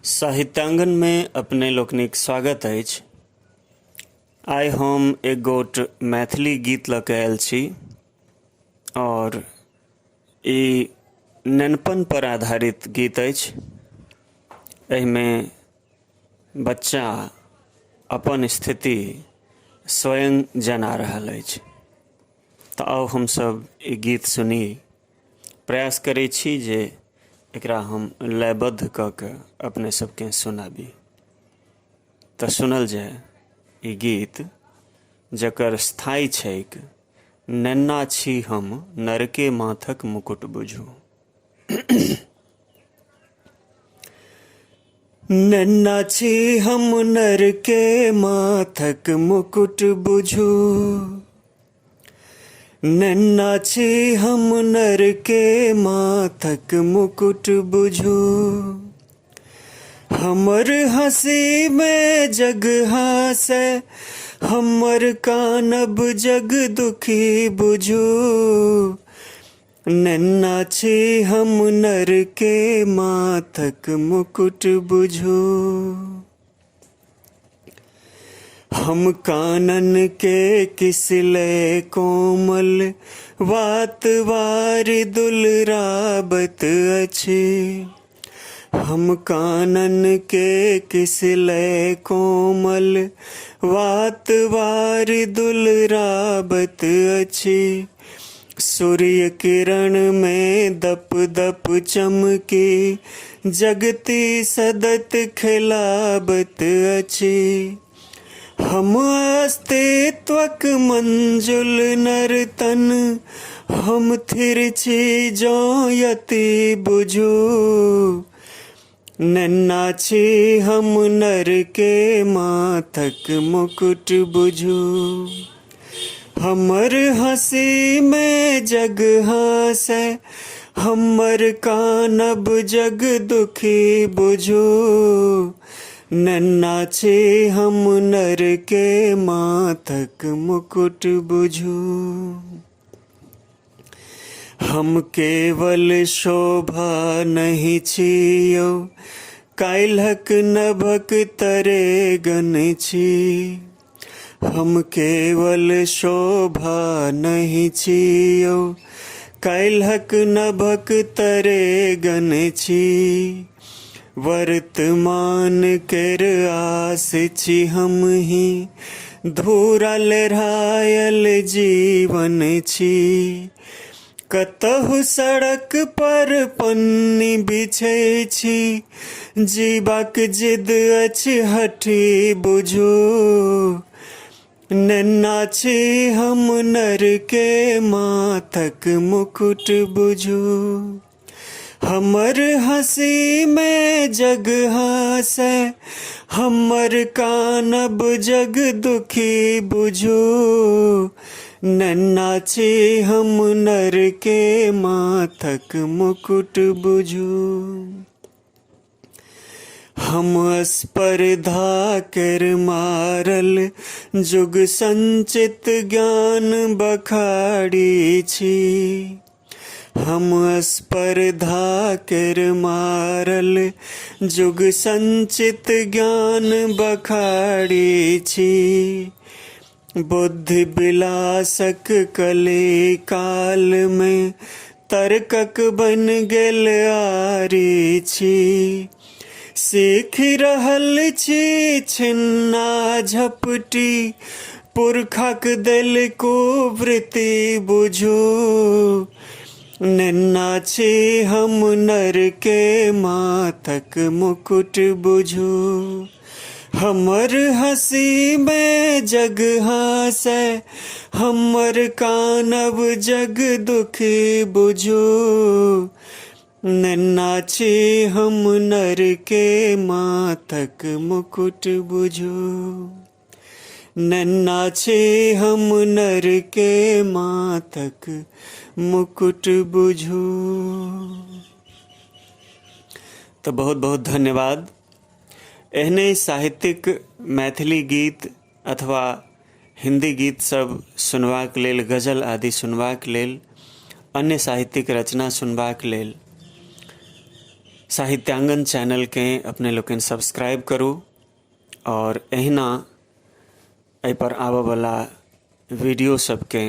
साहित्यांगन में अपने लोकनिक स्वागत अछि। आइ हम एक गोट मैथिली गीत लऽ कऽ आयल छी और ई नेनपन पर आधारित गीत अछि। एहिमे बच्चा अपन स्थिति स्वयं जना रहल अछि। तऽ आउ हमसब ई गीत सुनी। प्रयास करै छी जे एकरा हम लयबद्ध कऽ कऽ अपने सबके सुनाबी। तऽ सुनल जाय ई गीत जकर स्थाई छैक नेन्ना छी हम नरके माथक मुकुट बुझू। नेन्ना छी हम नरके माथक मुकुट बुझू, नेन्ना छी हम नरके माथक मुकुट बुझू। हमर हँसी में जग हँसै, हमर कानब जग दुखी बुझू। नेन्ना छी हम नरके माथक मुकुट बुझू। हम कानन के किसले कोमल, वात वारी दुलराबत अछि। हम कानन के किसले कोमल, वात वारी दुलराबत अछि। सूर्य किरण में दप दप चमकी, जगती सदत खिलाबत अछि। हम अस्तित्वक मंजुल नर्तन, हम थिर छी जो यति बुझू। नेन्ना छी हम नरके माथक मुकुट बुझू। हमर हँसी में जग हँसै, हमर कानब जग दुखी बुझू। नेन्ना छी हम नरके माथक मुकुट बुझू। हम केवल शोभा नहीं छियौ, काल्हक नभक तरे गन छी। हम केवल शोभा नहीं छियौ, काल्हक नभक तरे गन छी। वर्तमान केर आस छी हम ही, धूरा लहरायल जीवन छी। कतहु सड़क पर पन्नी बिछै छी, जीबाक जिद अछि हठी बुझू। नेन्ना छी हम नरके माथक मुकुट बुझू। हमर हँसी में जग हँसै, हमर कानब जग दुखी बुझू। नेन्ना छी हम नरके माथक मुकुट बुझू। हम स्पर्धा कर मारल, जुग संचित ज्ञान बखाड़ी छी। हम स्पर्धा कर मारल, जुग संचित ज्ञान बखाड़ी छी। बुद्धि विलासक कली काल में, तर्कक बन गेल आरी छी। सीख रहल छी छिन्ना झपटी, पुरखक देल कुवृत्ति बुझू। नेन्ना छी हम नरके माथक मुकुट बुझू। हमर हँसी में जग हँसै, हमर कानब जग दुखी बुझू। नेन्ना छी हम नरके माथक मुकुट बुझू। नेन्ना छी हम नरके माथक मुकुट बुझू। तो बहुत बहुत धन्यवाद। एहने साहित्यिक मैथिली गीत अथवा हिंदी गीत सब सुनबाक लेल, गजल आदि सुनबाक लेल, अन्य साहित्यिक रचना सुनबाक लेल साहित्यांगन चैनल के अपने लोग सब्सक्राइब करू और अहिना एहि पर आबऽ वाला वीडियो सबके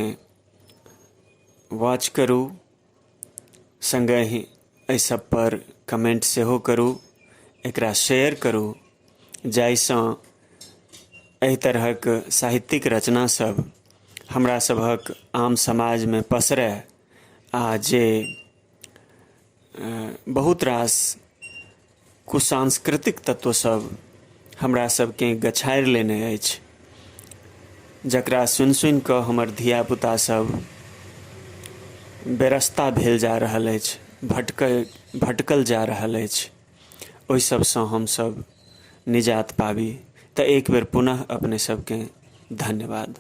वॉच करू, संगे ही एहि सब पर कमेंट सेहो करू, एकरा शेयर करू, जाहिसँ एहि तरहक साहित्यिक रचना सब हमरा सभक आम समाज में पसरै आ जे बहुत रास कुसांस्कृतिक तत्व सब हमरा सबके गछारि लेने अछि, जकरा सुनि सुनि कऽ हमर धियापुता सब बेरस्ता भेल जा रहल अछि, भटकल जा रहल अछि। ओहि सबसँ हमसब निजात पाबी। तऽ एक बेर पुनः अपने सबके धन्यवाद।